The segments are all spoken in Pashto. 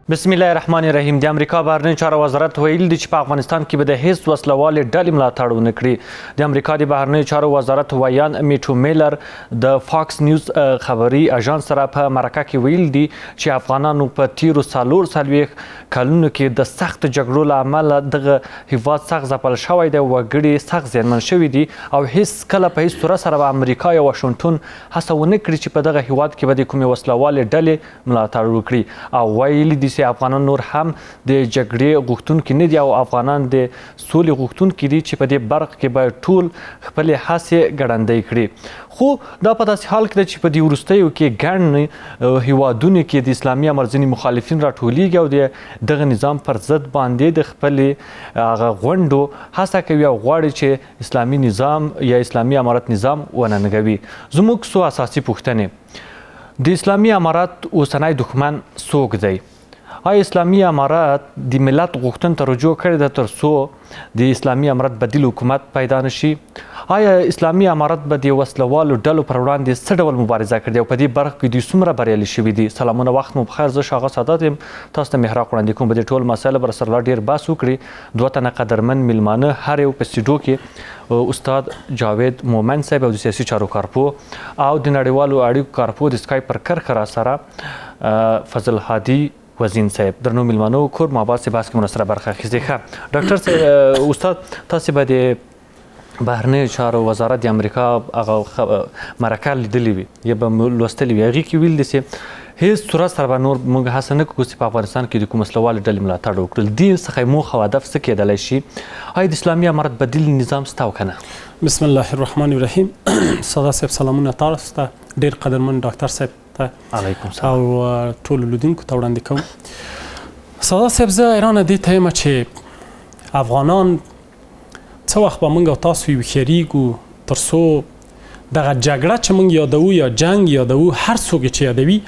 بسم الله الرحمن الرحیم. د امریکا بهرنیو چارو وزارت ویل دي چې په افغانستان کې به د هیڅ وسلوالې ډلې ملاتړ ونه کړي. د امریکا د بهرنیو چارو وزارت ویان میټو میلر د فاکس نیوز خبري اژانس سره په مرکه کې ویل دي چې افغانانو په تیرو 40 کلونو کې د سخت جګړو له امله دغه هیواد سخت ځپل شوی دی، وګړي سخت زیانمن شوي دي او هیڅ کله په هیڅ صورت سره به امریکا یا واشنګټن هڅه ونه کړي چې په دغه هیواد کې به د کومې وسلوالې ډلې ملاتړ وکړي. او ویلي دي افغانان نور هم د جګړې غوښتونکي نه دي او افغانان د سولې غوښتونکي دي چې په دې برخه کې باید ټول خپلې هڅې ګړندۍ کړي. خو دا په داسې حال کې ده چې په دې وروستیو کې ګڼ هیوادونو کې د اسلامي امر ځینې مخالفین راټولیږي او د دغه نظام پر ضد باندې د خپلې هغه غونډو هڅه کوي او غواړي چې اسلامي نظام یا اسلامي امارت نظام وننګوي. زموږ څو اساسي پوښتنې: د اسلامي امارت اوسنی دښمن څوک دی؟ آیا اسلامي امارت د ملت غوښتنې ته رجوع کړې ده تر څو د اسلامي امارت بدیل حکومت پیدا نشي؟ آیا اسلامي امارت به د وسلوالو ډلو پر وړاندې څه ډول مبارزه کړې او په دې برخه کې دوی څومره بریالي شوي دي؟ سلامونه، وخت مو بخیر. زه شاغه سادات یم، تاسو ته محراق وړاندې کوم. په دې ټول مسایلو به سره ډېر بحث وکړي. دوه تنه قدرمن میلمانه هر یو په سټوډیو کې استاد جاوید مومن صاحب او د سیاسي چارو کارپو او د نړیوالو اړیکو کارپو د سکایپ پر کرښه را سره فضل هادي وزین صاحب. درنو میلمانو کور محبت سے بحث کې مو سره برخه اخیستې. ښه ډاکټر صاحب، استاد تاسو به د بهرنیو چارو وزارت د امریکا هغه مرکه لیدلې وي یا به لوستلې وي، هغې کې ویل دي چې هیڅ صورت سره به نور موږ هڅه نه کوو چې په افغانستان کې د کوم وسلوالې ډلې ملاتړ وکړو. دې څخه موخه او هدف څه کیدلی شي؟ آیا د اسلامي امارت بدیل نظام شته او که نه؟ بسم الله الرحمن الرحیم. ساده صاحب سلامونه تاسو ته، ډېر قدرمن ډاکټر صاحب علیکم سلام او ټولو لیدونکو ته وړاندې کوم. ساده صاحب، زه حیرانه دې ته یم چې افغانان څه وخت به موږ او تاسو ویښیږو تر څو دغه جګړه چې موږ یادوو یا جنګ یادوو، هر څوک چې یادوي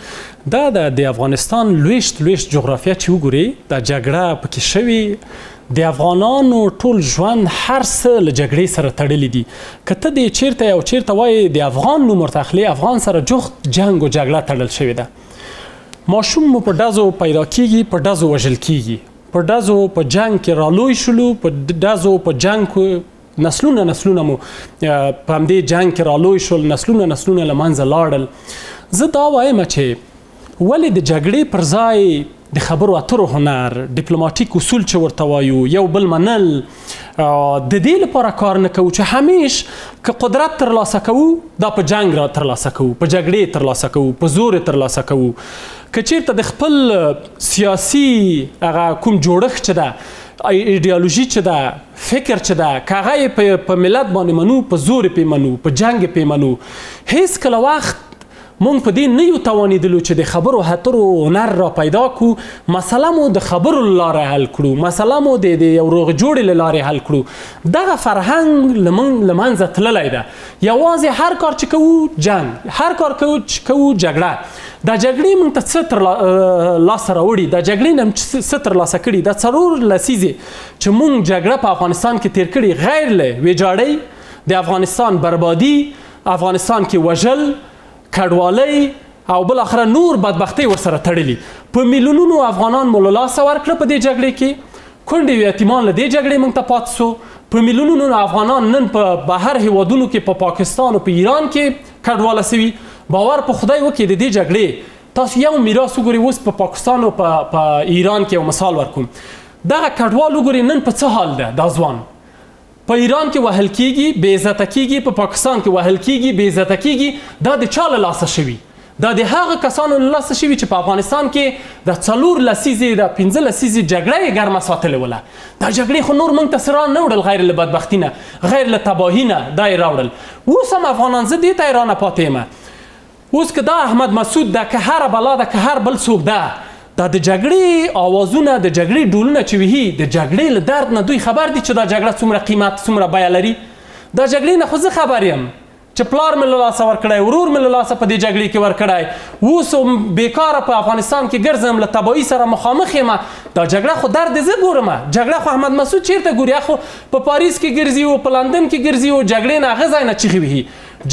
دا د افغانستان لویشت جغرافیه چې وګورې، دا جګړه پکې شوې. د افغانانو ټول ژوند هر څه له جګړې سره تړلی دي. که ته دې چیرته او چیرته وایې د افغان نوم ورته اخلي، افغان سره جفت جنګ او جګړه تړل شوې ده. ماشوم مو په ډزو پیدا کیږي، په ډزو وژل کیږي، په ډزو په جنګ کې رالوی شولو، په ډزو په جنګ کې نسلونه مو په همدې جنګ کې رالوی شول، نسلونه له منځه لاړل. زه دا وایم چې ولې د جګړې پر ځای د خبرو اترو هنر، ډیپلوماټیک اصول چې ورته وایو، یو بل منل، د دې لپاره کار نه کوو چې همیش که قدرت ترلاسه کوو دا په جنګ را ترلاسه کوو، په جګړې ترلاسه کوو، په زور ترلاسه کوو. که چیرته د خپل سیاسي هغه کوم جوړښت چې ده، ایډیالوژي چې ده، فکر چې ده، که هغه یې په ملت باندې منو، په زور یې پې منو، په جنګ یې پې منو، هیڅ کله وخت مونږ په دې نه یو توانېدلو چې د خبرو اترو هنر را پیدا کړو، مسله مو د خبرو له لارې حل کړو، مسله مو د یو روغ جوړې له لارې حل کړو. دغه فرهنګ له منځه تللی ده. یوازې هر کار چې کوو جنګ، هر کار چې کوو جګړه. دا جګړې موږ ته څه تر لاسه راوړي؟ دا جګړې نه څه ترلاسه کړي؟ دا 4 لسیزې چې موږ جګړه په افغانستان کې تیر کړي، غیر له ویجاړۍ، د افغانستان بربادي، افغانستان کې وژل، کډوالۍ او بل اخره نور بدبختۍ ورسره تړلي. په میلیونونو افغانان مو له لاسه ورکړه په دې جګړې کې. کونډې او یتیمان له دې جګړې موږ ته پاتې سو. په میلیونونو افغانان نن په بهر هیوادونو کې، په پاکستان او په ایران کې کډواله سوي. باور په خدای وکړي د دې جګړې تاسو یو میراث وګورئ. اوس په پاکستان او په ایران کې یو مثال ورکوم. دغه کډوال وګورئ نن په څه حال ده. دا ځوان په ایران کې وهل کیږي، بې عزته کیږي، په پاکستان کې وهل کیږي، بې عزته کیږي. دا د چا له لاسه شوي؟ دا د هغه کسانو له لاسه شوي چې په افغانستان کې د 4 لسیزې، د 15 لسیزې جګړه یې ګرمه ساتلې وله. دا جګړې خو نور موږ ته څه را نه وړل، غیر له بدبختي نه، غیر له تباهي نه دا یې راوړل. اوس هم افغانان، زه دې ته حیرانه پاتې یم. اوس که دا احمد مسعود ده، که هر بلا ده، که هر بل څوک ده، دا د جګړې آوازونه، د جګړې ډولونه چې وهي، د جګړې له درد نه دوی خبر دي چې دا جګړه څومره قیمت، څومره بیه لري. دا جګړې نه خو زه خبر یم چې پلار مې له لاسه ورکړی، ورور مې له لاسه په دې جګړې کې ورکړی، اوس بېکاره په افغانستان کې ګرځم، له تباهي سره مخامخ یم. دا جګړه خو درد زه ګورم. جګړه خو احمد مسعود چیرته ګوري؟ خو په پاریس کې ګرځي او په لندن کې ګرځي او جګړې نه هغه ځای نه چیغې وهي.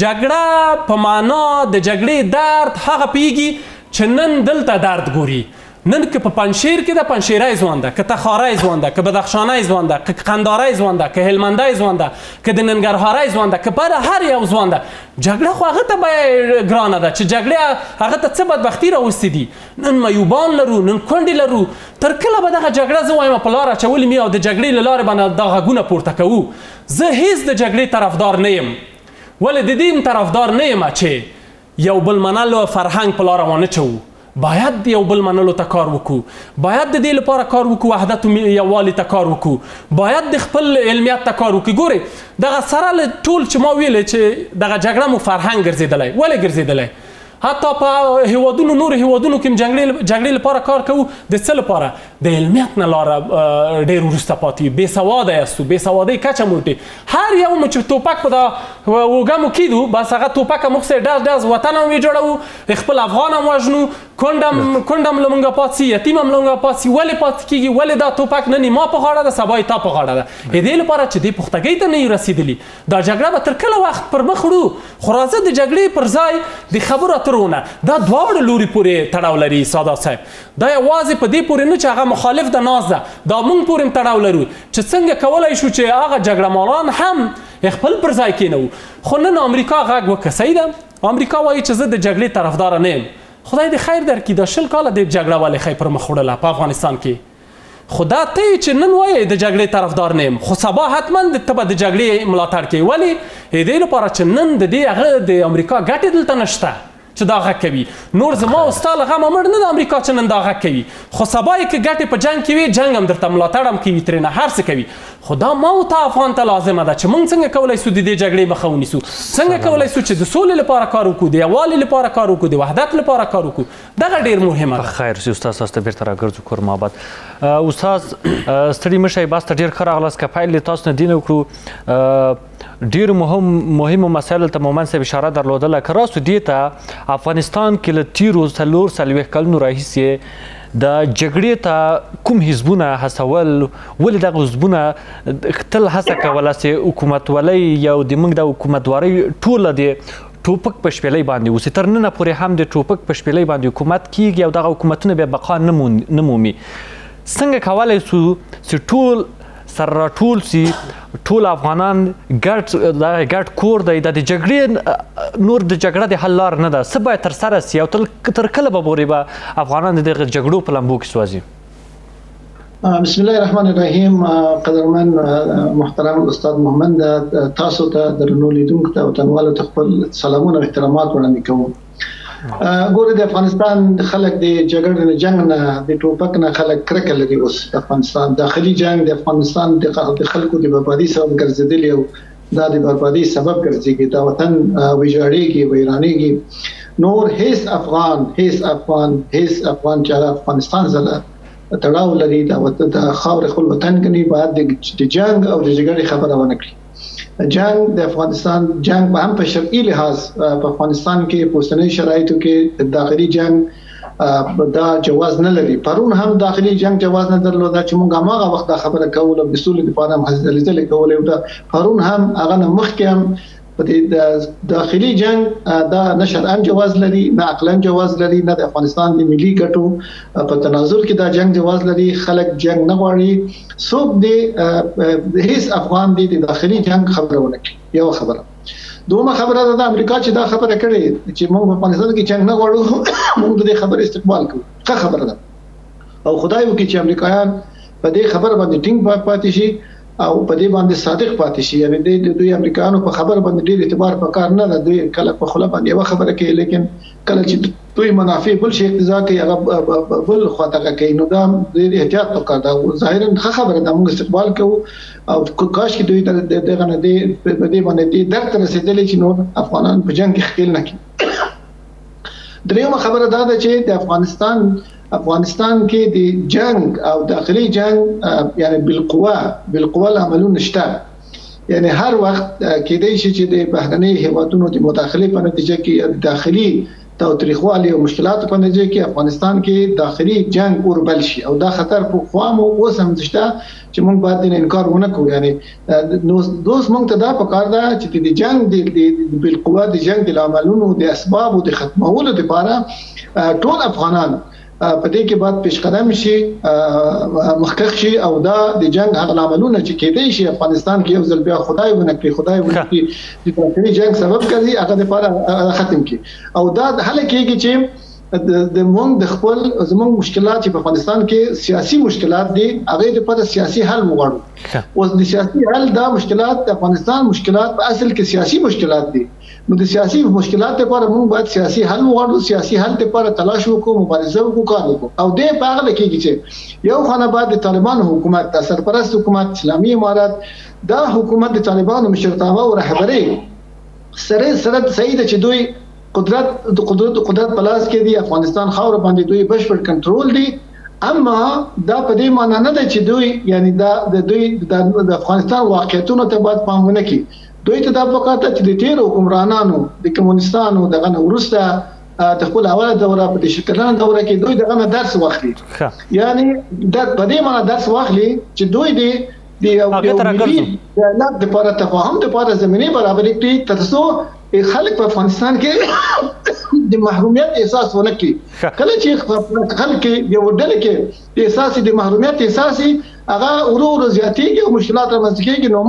جګړه په معنا د جګړې درد هغه پیږي چې نن دلته درد ګوري. نن که په پنجشیر کې ده پنجشیری ځوان ده، که تخاری ځوان ده، که بدخشانی ځوان ده، که قنداری ځوان ده، که هلمندی ځوان ده، که د ننګرهاری ځوان ده، که بر هر یو ځوان ده. جګړه خو هغه ته بیه ګرانه ده چې جګړې هغه ته څه بدبختي راوستې دي. نن میوبان لرو، نن کونډې لرو. تر کله به دغه جګړه زه وایم په لاره اچولې مي او د جګړې له لارې باندې دا غږونه پورته کوو؟ زه هیڅ د جګړې طرفدار نه یم، ولې د دې طرفدار نه یم چې یو بل منلو فرهنګ په لاره وانچوو. باید یو بل منلو ته کار وکړو، باید د دې لپاره کار وکړو، وحدت یووالي ته کار وکړو، باید د خپل علمیت ته کار وکړو. ګورئ دغه سره له ټول چې ما ویلې چې دغه جګړه مو فرهنګ ګرځېدلی. ولې ګرځېدلی؟ حتی په هیوادونو نورو هیوادونو کې جګړې لپاره کار کوو. د څه لپاره؟ د علمیت نه لاره ډېر وروسته پاتې یو، بېسواده یاستو، بېسوادۍ کچه موټې. هر یو مو چې توپک په دا اوږه مو کیدو بس هغه توپک موږ سره ډز ډز وطن هم یې جوړوو، خپل افغان هم وژنو، کونډ هم له موږه پاتې سي، یتیم هم له موږه پاتې سي. ولې پاتې کېږي؟ ولې دا توپک نن ما په غاړه ده، سبا یې تا په غاړه ده. د دې لپاره چې دې پختګۍ ته نه یو رسېدلي. دا جګړه به تر کله وخت پر مخ وړو؟ خو راځه د جګړې پر ځای د خبرو اترونه دا دواړه لوري پورې تړاو لري. سادات صاحب دا یوازې په دې پورې نه چې هغه مخالف د ناز ده، دا موږ پورې تړاو لرو چې څنګه کولی شو چې هغه جګړه ماران هم خپل پر ځای کېنوو. خو نن امریکا غږ وکړه، صحیح ده، امریکا وایي چې زه د جګړې طرفداره نه یم. خدای دې خیر درکړي، دا 20 کاله د جګړه ولې خی پر مخ وړله په افغانستان کې. خو دا ته چې نن وایې د جګړې طرفدار نه یم، خو سبا حتما ته به د جګړې ملاتړ کوې. ولې؟ د دې لپاره چې نن د دې هغه د امریکا ګټې دلته نشته چې دا غږ کوي. نور زما او ستا له غمه مړ نه د امریکا چې نن دا غږ کوي. خو سبا یې که ګټې په جنګ کې وي، جنګ هم درته ملاتړ هم کوي، ترېنه هر څه کوي. خو دا ما او تا افغان ته لازمه ده چې موږ څنګه کولی سو د دې جګړې مخه ونیسو، څنګه کولی سو چې د سولې لپاره کار وکړو، د یووالي لپاره کار وکړو، د وحدت لپاره کار وکړو. دغه ډېر مهمه ده. خیر سي استاد، تاسو ته بیرته راګرځو کور محبت. استاد ستړي مه شئ، بس ته ډېر ښه راغلاست. که پیل تاسو نه دین وکړو ډېرو مهمو مسایلو ته مومن صاحب اشاره درلودله. که راسو دې ته افغانستان کې له تیرو 40 کلونو راهیسې د جګړې ته کوم حزبونه هڅول، ولې دغه حزبونه تل هڅه کوله چې حکومتولۍ یا د موږ د حکومتوارۍ ټوله د ټوپک په شپېلۍ باندې اوسي؟ تر ننه پورې هم د ټوپک په شپېلۍ باندې حکومت کیږي او دغه حکومتونه بیا بقا نه مومي. څنګه کولی سو چې ټول سره راټول سي، ټول افغانان ګډ کور دی، دا د جګړې نور د جګړه د حل لار نه ده، څه باید ترسره سي او تر کله به پورې به افغانان د دغه جګړو په لمبو کې سوځي؟ بسم الله الرحمن الرحیم. قدرمن محترم استاد محمد، تاسو ته درنو لیدونکو ته او وطنوالو ته خپل سلامونه او احترامات وړاندې کوم. ګوره د افغانستان خلک د جګړې نه، جنگ نه، د ټوپک نه خلک کرکه لري. اوس د افغانستان داخلي جنگ د افغانستان د خلکو د بربادي سبب ګرځېدلی او دا د بربادي سبب ګرځېږي، دا وطن ویجاړېږي، ویرانېږي. نور هیڅ افغان چې افغانستان سره تړاو لري د خاورې خپل وطن کني، باید د جنگ او د جګړې خبره ونه کړي. جنگ د افغانستان جنگ به هم په شرعي لحاظ په افغانستان کې په اوسنۍ شرایطو کې داخلي جنگ دا جواز نه لري. پرون هم داخلي جنگ جواز نه درلود چې موږ هغه وخت دا خبره کوله د سولې لپاره هم هڅې کولې. دا پرون هم هغه نه مخکې هم په دې داخلي جنگ دا نه شرعاً جواز لري، نه عقلاً جواز لري، نه د افغانستان د ملي ګټو په تناظر کې دا جنگ جواز لري. خلک جنگ نه غواړي، څوک د هیڅ افغان دی د داخلي جنگ خبره ونه کوي. یو خبره. دومره خبره ده د امریکا چې دا خبره کړې چې موږ په افغانستان کې جنگ نه غواړو، موږ د دې خبرې استقبال کوو. ښه خبره ده او خدای وکړي چې امریکایان په دې خبره باندې ټینګ پاتې شي او په دې باندې صادق پاتې شي. یعنی دوی امریکایانو په خبره باندې ډېر اعتبار پکار نه ده. دوی کله په خله باندې یو خبره کوي، لیکن کله چې دوی منافع بل شي اقتضا کوي هغه بل خواته کوي، نو دا ډېر احتیاط پکار ده. ظاهرا ښه خبره ده، موږ استقبال کوو او کاش کې دوی دغه نه دی په دې باندې درک رسیدلی چې نور افغانان په جنگ کې ښکیل نه کړي. دریمه خبره دا ده چې د افغانستان کې د جنگ او داخلي جنگ یعنی بالقوه عملونه شته. یعنی هر وخت کېدای شي چې د بهرنۍ هیوادونو د مداخلې په نتیجه کې داخلي تاوتریخوالي او مشکلات په نتیجه کې افغانستان کې داخلي جنگ اوربل شي او دا خطر په خوا مو اوس هم شته چې موږ باید نه انکار ونه کړو. یعنی دوس موږ ته دا پکار ده چې د جنگ د بالقوه د جنگ د عملونو د اسباب او د ختمولو لپاره ټول افغانان په دې کې باید پیش قدم شي مخکښ شي او دا د جنگ هغه عملونه چې کېدای شي افغانستان کې یو ځل بیا خدای ونکړي د داخلي جنگ سبب ګرځي هغه لپاره ختم کړي او دا حل کېږي چې د موږ د خپل زموږ مشکلات چې په افغانستان کې سیاسي مشکلات دي هغه لپاره سیاسي حل وغواړو اوس د سیاسي حل دا مشکلات د افغانستان مشکلات په اصل کې سیاسي مشکلات دي نو د سیاسي مشکلات لپاره موږ باید سیاسي حل وغواړو سیاسي حل لپاره تلاش وکړو مبارزه وکړو کار وکړو او دې په هغه کې چې یو خانه بعد د طالبانو حکومت د سرپرست حکومت اسلامي امارات دا حکومت د طالبانو مشرتابه او رهبري سره صحیح ده چې دوی قدرت په لاس کې دي افغانستان خاور باندې دوی بشپړ کنټرول دي اما دا په دې معنی نه ده چې دوی یعنی دا د دوی د افغانستان واقعیتونو ته باید پام ونه کړي دوی ته دا پکاته چې د تیر حکمرانانو د کمونستانو دغه ورسته د خپل اوله دوره په شکلانه دوره کې دوی دغه درس واخلي یعنی د په معنی درس واخلي چې دوی د د لپاره تفاهم د لپاره زميني برابرۍ کړي ترڅو خلک په افغانستان کې د محرومیت احساس ونه کړي کله چې خلک یو ډول کې احساس د محرومیت احساسي هغه ورو زیاتېږي او مشکلات رامنځته کېږي نو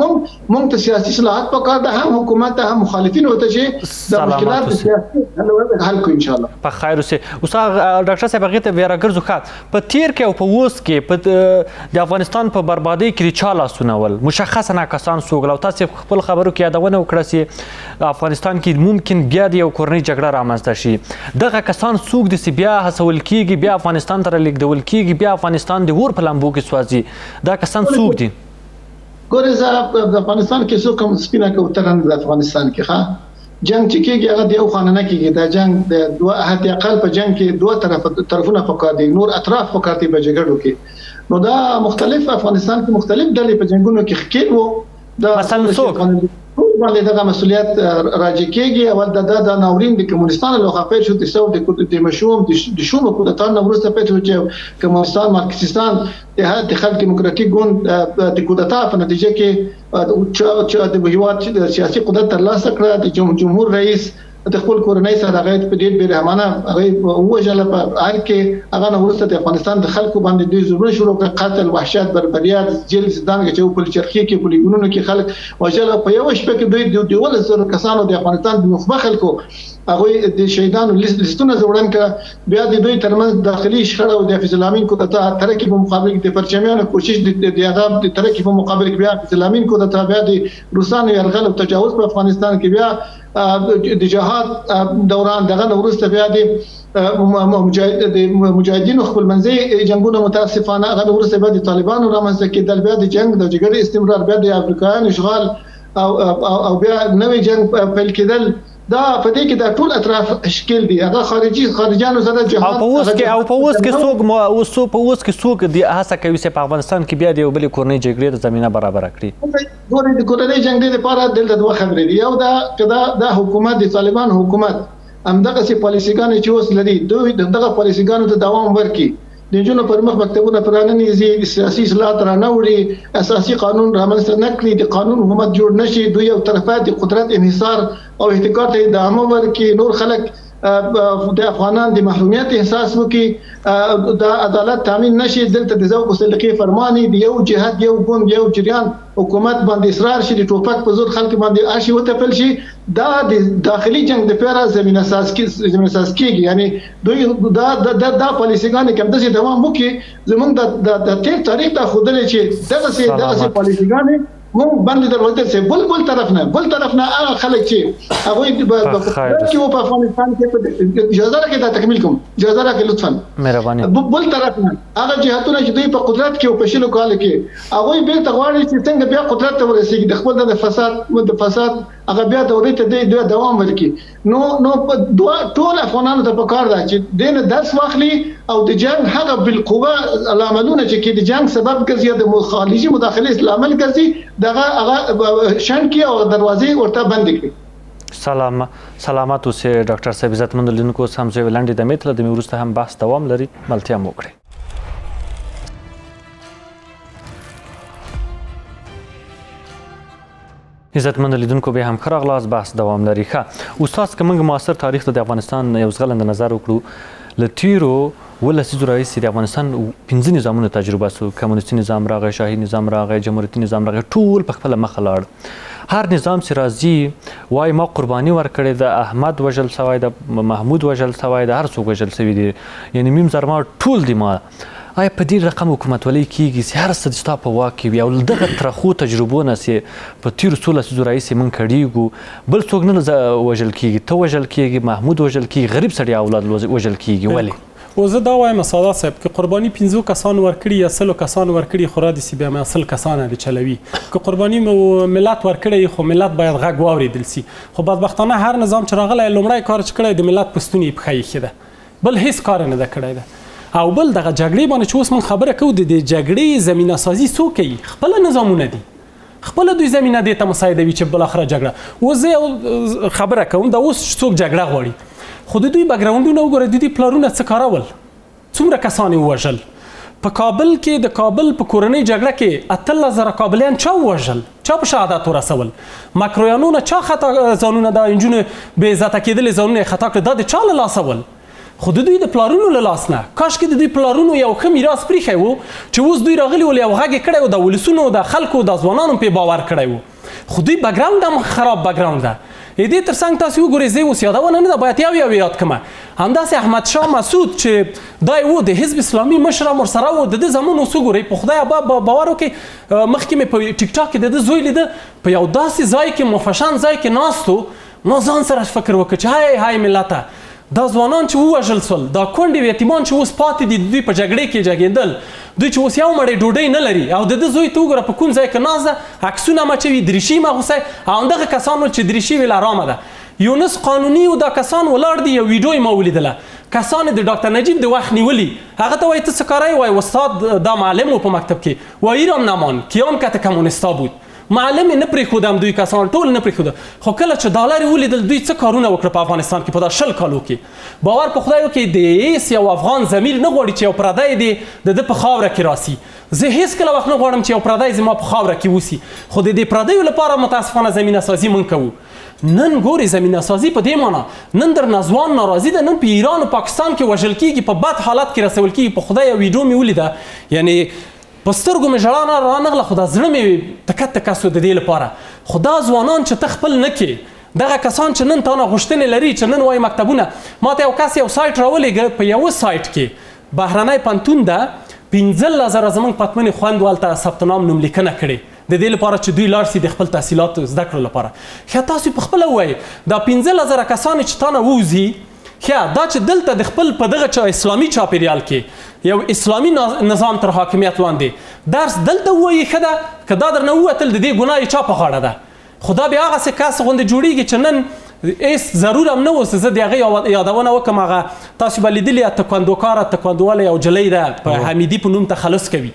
موږ ته سیاسي اصلاحات پکار ده هم حکومت ته هم مخالفین وته چې د مشکلات سیاسي حل کوي ان شاء الله په خیر اوسه اوس ډاکټر صاحب هغه ته بیا راګرځو ښه په تیر کې او په اوس کې په د افغانستان په بربادۍ کې چا لاسونه ول مشخصا کسان څوک او تاسو خپل خبرو کې یادونه وکړه چې افغانستان کې ممکن بیا د یو کورنۍ جګړه رامنځته شي دغه کسان څوک د بیا هڅول کېږي بیا افغانستان ته لیږدول کېږي بیا افغانستان د اور په لمبو کې سوځي دا کسان څوک دي ګورې زه د افغانستان کې څوک هم سپینه کوتره د افغانستان کې ښه جنگ چې کېږي هغه د یو خانه نه کېږي دا جنگ د دوه حتی اقل په جنگ کې دوه طرفونه پکار دي نور اطراف پکار دي په جګړو کې نو دا مختلف افغانستان کې مختلف ډلې په جنگونو کې ښکېل وو دا مثلا څوک باندې دغه مسؤلیت راځي کېږي اول د ناورین د کمونستانو له خوا پیل شو د مشوم د شومو کودتا نه وروسته پیل شو چې کمونستان مارکسیستان د خلک دیموکراتیک ګوند د کودتا په نتیجه کې د هیواد سیاسي قدرت ترلاسه کړه د جمهور رئیس د خپل کورنۍ سره هغه په ډېر بې رحمانه هغه وژل په حال کې هغه نه وروسته د افغانستان د خلکو باندې دوی ظلمونه شروع کړ قتل وحشت بربریات جیل زندان کې په چرخي کې په لګونو کې خلک وژل په یو شپه کې دوی د ولزر کسانو د افغانستان د مخبه خلکو هغه د شهیدانو لیستونه جوړن کړ بیا د دوی ترمنځ داخلي شخړه او د حفیظ الامین کودتا ترکیب په مقابل کې د پرچمیانو کوشش د هغه د ترکیب په مقابل کې بیا حفیظ الامین کودتا بیا د روسانو یرغل او تجاوز په افغانستان کې بیا د جهاد دوران دغه وروسته بیا د مجاهدینو خپل منځي جنگونه متاسفانه هغه وروسته بیا د طالبانو رامنځته کېدل بیا د جنگ د جګړې استمرار بیا د افریقایانو اشغال او بیا نوې جنگ پیل کېدل دا په دې کې د ټول اطراف شکل دي هغه خارجيانو سره جهاد او په اوس کې څوک د هڅه کوي چې په افغانستان کې بیا د یو بل کورنۍ جګړې د زمينه برابر کړي ګورې د کورنۍ جنگ لپاره دلته دوه خبرې دي یو دا حکومت د طالبان حکومت همدغه سي پالیسيګان چې اوس لري دوی دغه پالیسيګانو ته دوام ورکړي د جنونو پر مخ مکتبونه پرانیزي سیاسي اصلاحات رانوړي اساسي قانون رامنځته نکړي د قانون حکومت جوړ نشي دوی یو طرفه د قدرت انحصار او احتکار ته ادامه ورکړي نور خلک د افغانان د محرومیت احساس وکړي د عدالت تامین نشي دلته د ذوق او سلیقې فرمانی دی یو جهاد یو ګوند یو جریان حکومت باندې اصرار شي د ټوپک په زور خلک باندې آشي وتپل شي دا د داخلي جنگ د پیرا زمينه اساس کېږي یعنی دوی دا پالیسيګان کوم د دوام وکړي زمونږ د تیر تاریخ ته خودل چې دغه پالیسيګان مو باندې دروازه سه بل طرف نه هغه خلک چې هغه په افغانستان کې اجازه راکړئ دا تکمیل کوم اجازه راکړئ لطفا مهرباني بل طرف نه هغه جهاتونه چې دوی په قدرت کې او په شلو کال کې هغه به تغواړي چې څنګه بیا قدرت ته ورسیږي د خپل د فساد هغه بیا دورې ته د دوام ورکړي نو ټول افغانانو ته پکار ده چې دین درس واخلي او د جنگ هغه بالقوه العملونه چې د جنگ سبب ګرځي د خارجي مداخله اسلامل ګرځي دغه شان کې او دروازې ورته بند کړي سلامات اوسئ ډاکټر صاحب عزتمند لیدونکو هم زه ولاندې د میتله د وروسته هم بحث دوام لري ملتیا مو کړئ عزتمند لیدونکو به هم ښه راغلاست بحث دوام لري ښه اوس تاسو که موږ معاصر تاریخ ته د افغانستان یو ځغلند نظر وکړو له تیرو 12 لسیزو راهیسې د افغانستان 15 نظامونه تجربه سو. کمونیستي نظام راغی، شاهي نظام راغی، جمهوریتي نظام راغی، ټول په خپله مخه لاړ. هر نظام چې راځي وایي ما قرباني ورکړې ده، احمد وژل سوی ده، محمود وژل سوی ده، هر څوک وژل سوي دي، یعنې میم زرما ټول دي ما. آیا په دې رقم حکومتولۍ کېږي چې هر څه د ستا په واک کې وي او له دغه ترخو تجربو نه چې په تېرو 16 لسیزو راهیسې موږ کړېږو، بل څوک نه وژل کېږي، ته وژل کېږي، محمود وژل کېږي، غریب سړی اولاد وژل کېږي، ولې؟ و زه دا وایم ساده صاحب که قرباني 15 کسان ورکړي یا 100 کسان ورکړي خو رادسي بیا مې 100 کسان دي چلوي. که قرباني ملت ورکړي خو ملت باید غږ واورېدل سي. خو بدبختانه هر نظام چې راغلی لومړی کار چې کړی د ملت په ستوني یې پښه ایښې ده، بل هیڅ کار نه ده کړی ده. او بل دغه جګړې باندې چې اوس موږ خبره کوو د دې جګړې زمینه سازي څوک کوي؟ خپله نظامونه دي، خپله دوی زمینه دې ته مساعدوي چې بالاخره جګړه. اوس زه یو خبره کوم دا اوس څوک جګړه غواړي خو د دوی بګراونډونه وګوره، د دوی پلارونه څه کارول، څومره کسان یې ووژل. په کابل کې د کابل په کورنۍ جګړه کې 18,000 کابلیان چا ووژل، چا په شهادت ورسول، مکرویانونه چا خطا ځانونه د نجونو بې عزته کېدلې ځانونه یې خطا کړل، دا د چا له لاسه ول؟ خو د دوی د پلارونو له لاس نه. کاشکې د دوی پلارونو یو ښه میراث پریښی و چې اوس دوی راغلي ول یو غږ یې کړی و، د ولسونو د خلکو د ځوانانو پې باور کړی و. خو دوی بګراونډ هم خراب بګراونډ ده. دې تر څنګ تاسو وګورئ، زه اوس یادونه نه ده، باید یو یاد کړم. همداسې احمدشاه مسعود چې دا و د حزب اسلامي مشر هم ورسره و، د ده زمون اوس وګورئ، په خدای باور وکړئ، مخکې مې په ټیک ټاک کې د ده زوی لیده په یو داسې ځای کې مفشان ځای کې ناست و. ما ځان سره فکر وکړ چې هی ملته دا ځوانان چې ووژل سول، دا کونډې یتیمان چې اوس پاتې دي دوی په جګړې کې جګېدل، دوی چې اوس یو مړۍ ډوډۍ نه لري او د ده زوی ته وګوره په کوم ځای کې ناست ده، عکسونه مچوي، دریشي مغوسه، او همدغه کسانو چې دریشي ویل ارامه ده. یونس قانوني او دا کسان ولاړ دي، یو ویډیو یې ما ولیدله، کسان د ډاکټر نجیب د وخت نیولي، هغه ته وایي ته څه کاری؟ وایي استاد دا معلم و په مکتب کې، وایي ایرام نمان کیام کته کمونستا بود، معلم یې نه پرېښودم، دوی کسان ټول نه پرېښوده. خو کله چې ډالر یې ولیدل دوی څه کارونه وکړه په افغانستان کې په دا 20 کالو کې. باور په خدای وکړئ د هېڅ یو افغان ضمیر نه غواړي چې یو پردی دی د ده په خاوره کې راسي. زه هېڅکله وخت نه غواړم چې یو پردی زما په خاوره کې اوسي، خو د دې پردیو لپاره متاسفانه زمینه سازي موږ کوو. نن ګوري زمینه سازي په دې معنا نن در نزوان ناراضي ده، نن په ایران او پاکستان کې وژل کېږي، په بد حالت کې رسول کېږي. په خدای یو ویډیو مې ولیده، یعنې په سترګو مې ژړا نه رانغله، خو دا زړه مې تکه تکه سو د دې لپاره. خو دا ځوانان چې ته خپل نه کې، دغه کسان چې نن تانه غوښتنې لري چې نن وایي مکتبونه، ما ته یو کس یو سایټ راولېږه، په یوه سایټ کې بهرنی پنتون ده 15,000 زموږ پتمنې خویندو هلته ثبت نام نوملیکنه کړې د دې لپاره چې دوی لاړ سي د خپل تحصیلات زده کړو لپاره. ښه تاسو په خپله ووایئ دا 15,000 کسان چې تانه ووځي، ښه دا چې دلته د خپل په دغه اسلامي چاپېریال کې یو اسلامي نظام تر حاکمیت لاندې درس دلته ووایي ښه ده، که دا درنه ووتل د دې ګناه یې چا په غاړه ده؟ خو دا بیا هغسې کس غوندې جوړېږي چې نن هېڅ ضرور هم نه اوس زه د هغې یادونه وکړم. هغه تاسو به لیدلي تکواندوکاره تکواندواله یو جلۍ ده په حمیدي په نوم تخلص کوي،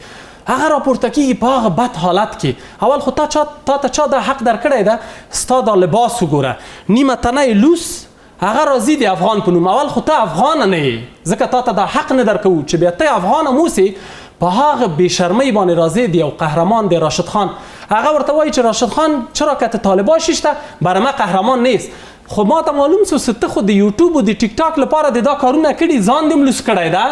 هغه راپورته کېږي په هغه بد حالت کې. اول خو تا ته چا دا حق درکړی ده؟ ستا دا لباس وګوره، نیمه تنه لوس، هغه راځي د افغان په نوم. اول خو ته افغانه نه یې، ځکه تا ته دا حق نه درکوو چې بیا ته افغان هم اوسې. په هغه بېشرمۍ باندې راځي د یو قهرمان دی راشد خان، هغه ورته وایي چې راشد خان چرا که ته طالبان شیشته برای ما قهرمان نیست. خو ما ته معلوم سو ته خو د یوټیوب او د ټیک ټاک لپاره د دا کارونه کړي، ځان دې لوس کړی ده،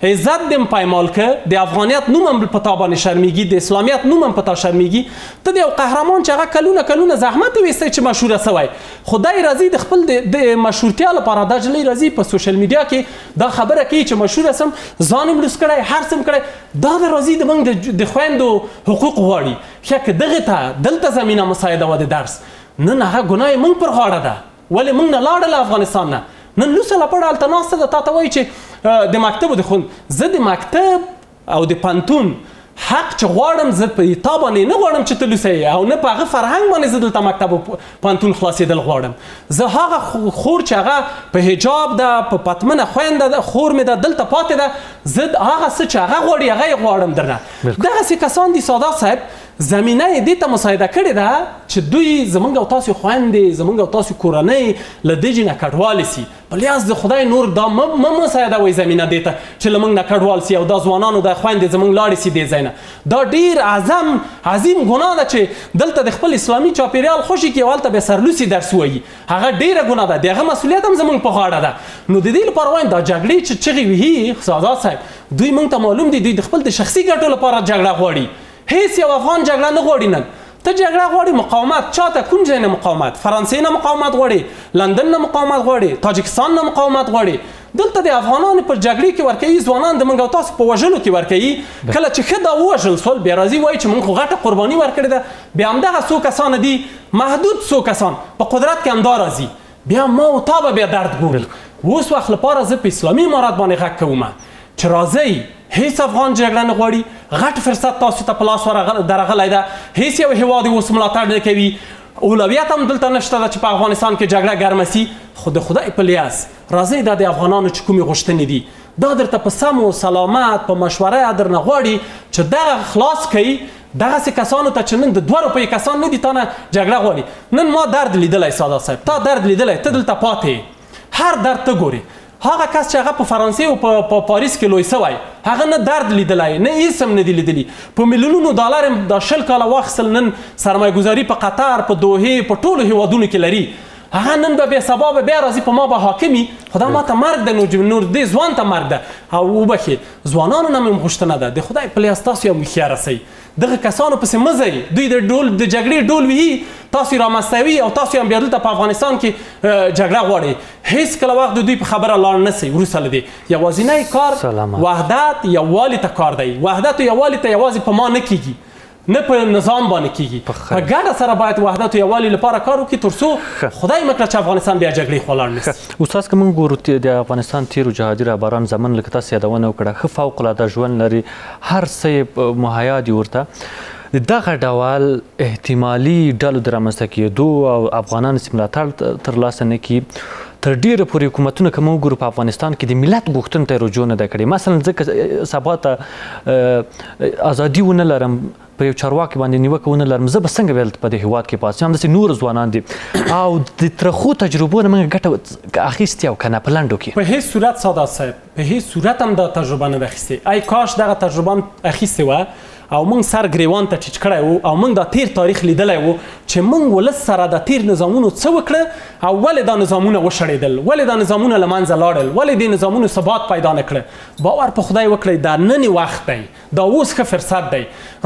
عزت دې پایمال که، د افغانیت نوم هم په تا باندې شرمیږي، د اسلامیت نوم هم په تا شرمیږي. ته د یو قهرمان چې هغه کلونه زحمت یې ویستی چې مشهوره سوی، خدای راځي د خپل د مشهورتیا لپاره دا جلۍ راځي په سوشل میډیا کې دا خبره کوي چې مشهوره سم، ځان هم لوس کړی، هر څه کړی، دا د راځي د موږ د خویندو حقوق غواړي. ښه که دغې ته دلته زمینه مساعده وه د درس، نن هغه ګناه یې موږ پر غاړه ده، ولې موږ نه لاړله افغانستان نه؟ نن لوسه لپړه هلته ناسته ده، تا ته وایي چې د مکتب د خوند، زه د مکتب او د پنتون حق چې غواړم، زه په تا باندې نه غواړم چې ته لوسه یې، او نه په هغه فرهنګ باندې زه دلته مکتب او پنتون خلاصېدل غواړم. زه هغه خور چې هغه په حجاب ده، په پتمنه خوینده ده، خور مې ده دلته پاتې ده، زه هغه څه چې هغه غواړي هغه یې غواړم درنه. دغسې کسان دي ساده صاحب زمینه یې دې ته مساعده کړې ده چې دوی زمونږ او تاسو خویندې زمونږ او تاسو کورنۍ له دې نه کډوالې سي په لیاز د خدای نور دا مه مساعدوئ زمینه دې ته چې له موږ نه کډوال سي او دا ځوانانو دا خویندې زمونږ لاړې سي دې ځای نه دا ډېر عظیم ګناه ده چې دلته د خپل اسلامي چاپېریال خوشي کړي او هلته بیا سرلوسي درس ووایي هغه ډېره ګناه ده د هغه مسؤلیت هم زمونږ په غاړه ده نو د دې لپاره وایم دا جګړې چې چغې وهي سادات صاحب دوی موږ ته معلوم دي دوی د خپل د شخصي ګټو لپاره جګړه غواړي هیڅ یو افغان جګړه نه غواړي نن ته جګړه غواړي مقاومت چاته کوم ځای نه مقاومت فرانسې نه مقاومت غواړي لندن نه مقاومت غواړي تاجکستان نه مقاومت غواړي دلته د افغانانو پر جګړې کې ورکوي ځوانان د موږ او تاسو په وژلو کې ورکوي کله چې ښه دا ووژل سول بیا راځي وایي چې موږ خو غټه قرباني ورکړې ده بیا همدغه څو کسان دي محدود څو کسان په قدرت کې همدا راځي بیا ما او تا به بیا درد ګوري اوس وخت لپاره زه په اسلامي امارات باندې غږ کوم چې راځئ هیڅ افغان جګړه نه غواړي غټ فرصت تاسو ته په لاس درغلی ده هیڅ یو هیواد اوس ملاتړ نه کوي اولویت هم دلته نشته ده چې په افغانستان کې جګړه ګرمه سي خو د خدای په لیاز راځئ دا د افغانانو چې کومې غوښتنې دي دا درته په سم و سلامت په مشوره درنه غواړي چې دغه خلاص کوي دغسې کسانو ته چې نن د 2 روپۍ کسان نه دي تا نه جګړه غواړي نن ما درد لیدلی سادات صاحب تا درد لیدلی ته دلته پاتې هر درد ته ګورې هغه کس چې هغه په فرانسې او په پاریس کې لوی سوی هغه نه درد لیدلی نه هیڅ هم نه دي لیدلي په میلیونونو ډالر دا 20 کاله واخیستل نن سرمایه ګذاري په قطر په دوحې په ټولو هیوادونو کې لري هغه نن به بیا سبا به بیا راځي په ما به حاکمي خو دا ما ته مرګ ده نور دې ځوان ته مرګ ده او وبښې ځوانانو نه مې غوښتنه ده د خدای په لیاس تاسو یو هوښیاره سئ دغه کسانو پسې مه ځئ دوی د جګړې ډول وهي تاسو یې رامنځته او تاسو هم بیا دلته په افغانستان کې جګړه غواړئ هېڅکله وخت د دوی په خبره لاړ نه سئ وروسته له دې یوازینی کار وحدت یووالي ته کار دی وحدت و یووالي ته یوازې په ما نه کیږي نه په نظام باندې کیږي په ګډه سره باید وحدت و یووالي لپاره کار وکړي تر څو خدای مکړه چې افغانستان بیا جګړې خوا لاړ نه سي استاد که موږ ګورو د افغانستان تیرو جهادي رهبران زمن لکه تاسو یادونه وکړه ښه فوقالعاده ژوند لري هر څه یې مهیا دي ورته د دغه ډول احتمالي ډلو د رامنځته کېدو او افغانانو چې ملاتړ ترلاسه نه کړي تر ډیره پورې حکومتونه که موږ ګورو په افغانستان کې د ملت غوښتنو ته رجوع نه ده کړې مثلا ځکه سبا ته ازادي ونه لرم په یو چارواکي باندې نیوکه ونه لرم زه به څنګه بیا په دې هېواد کې پاتې شم همداسې نور ځوانان دي او د ترخو تجربو نه موږ ګټه اخیستې او که نه په لنډو کې په هیڅ صورت سادات صاحب په هیڅ صورت هم دا تجربه نه ده اخیستې ای کاش دغه تجربه هم اخیستې وه او موږ سر ګریوان ته ټیټ کړی و او موږ دا تیر تاریخ لیدلی و چې موږ ولس سره د تیر نظامونو څه وکړه او ولې دا نظامونه وشړېدل ولې دا نظامونه له منځه لاړل ولې دې نظامونو ثبات پیدا نه کړه باور په خدای وکړئ دا نن وخت دی دا اوس ښه فرصت دی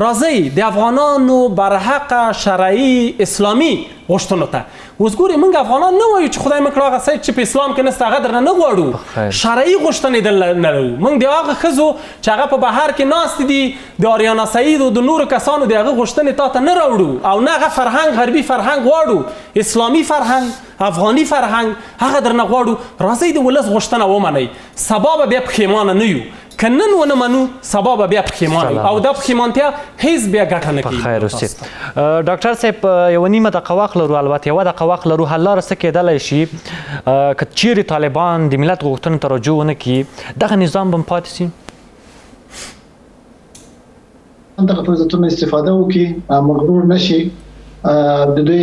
راځئ د افغانانو برحقه شرعي اسلامي غوښتنو ته اوس ګورئ موږ افغانان نه وایو چې خدای مکړه هغه څه چې په اسلام کې نسته هغه درنه نه غواړو شرعي غوښتنې درنه نه لرو موږ د هغه ښځو چې هغه په بهر کې ناستې دي د آریانا سعید او د نورو کسانو د هغه غوښتنې تا ته نه راوړو او نه هغه فرهنګ غربي فرهنګ غواړو اسلامي فرهنګ افغاني فرهنګ هغه درنه غواړو راځئ د ولس غوښتنه ومنئ سبا به بیا پښیمانه نه یو که نن ونه منو سبا به بیا پښیمانه او دا پښیمانتیا هیڅ بیا ګټه نه کوي خیر اوسئ ډاکټر صاحب یوه نیمه دقه وخت لرو البته یوه دقه وخت لرو حل لاره څه کیدلی شي که چیرې طالبان د ملت غوښتنو ته رجوع ونه کړي دغه نظام به هم پاتې سي دغه فرصتونو استفاده وکړي مغرور نشي د دوی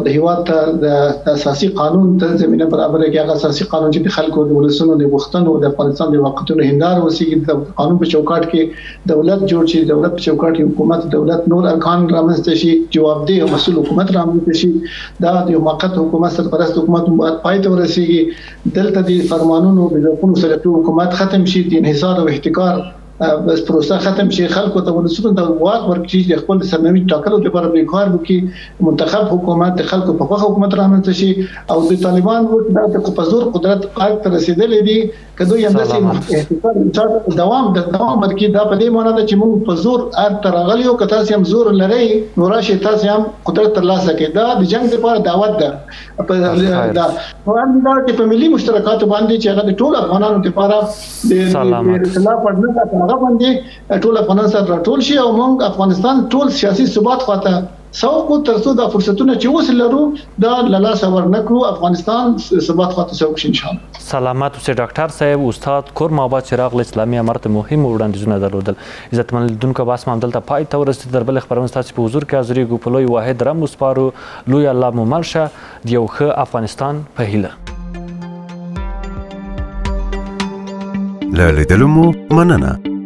د هیواد ته د اساسي قانون ته زمینه برابره کړي هغه اساسي قانون چې د خلکو د ولسونو د غوښتنو د افغانستان د واقعیتونو هنداره وسیږي د قانون په چوکاټ کې دولت جوړ شي دولت په چوکاټ کې حکومت دولت نور ارکان رامنځته شي جوابدeh او مسؤل حکومت رامنځته شي دا د موقت حکومت سرپرست حکومت باید پای ته ورسیږي دلته د فرمانونو د حکومت سره حکومت ختم شي د انحصار او احتکار بس پروسه ختم شي خلکو ته ولسونو ته واک ورکړي چې خپل سرنوشت ټاکلو لپاره به کار وکړي منتخب حکومت د خلکو په خوښه حکومت رامنځته شي او د طالبان د په زور قدرت پاک ته رسیدلې دي کله یو داسې احتکار دوام ورکړي دا په دې معنی ده چې موږ په زور تر غلي او کته سم زور لري نو راشي تاسو هم قدرت ترلاسه کړئ دا د جنگ لپاره دعوت ده دا وړاندې چې په ملي مشترکاتو باندې چې هغه د ټول افغانانو لپاره د اختلاف پړنه هغه باندې ټول افغانستان سره راټول شي او موږ افغانستان ټول سیاسي ثبات خواته سوق ترڅو د فرصتونو چې اوس لرو دا لاسه ورنکړو افغانستان ثبات خاطر سوق ان شاء الله. سلامت اوسئ ډاکټر صاحب. استاد کورم آباد چراغ اسلامي امارت مهم وړاندیزونه درلودل. عزتمن لیدونکو بس ما همدلته پای ته ورسېد. در بل خبرونه ستاسو په حضور کې حاضرېږو په لوی واحد رم وسپارو. لوی الله مو مل شه د یو ښه افغانستان په هیله. له لیدلو مو مننه.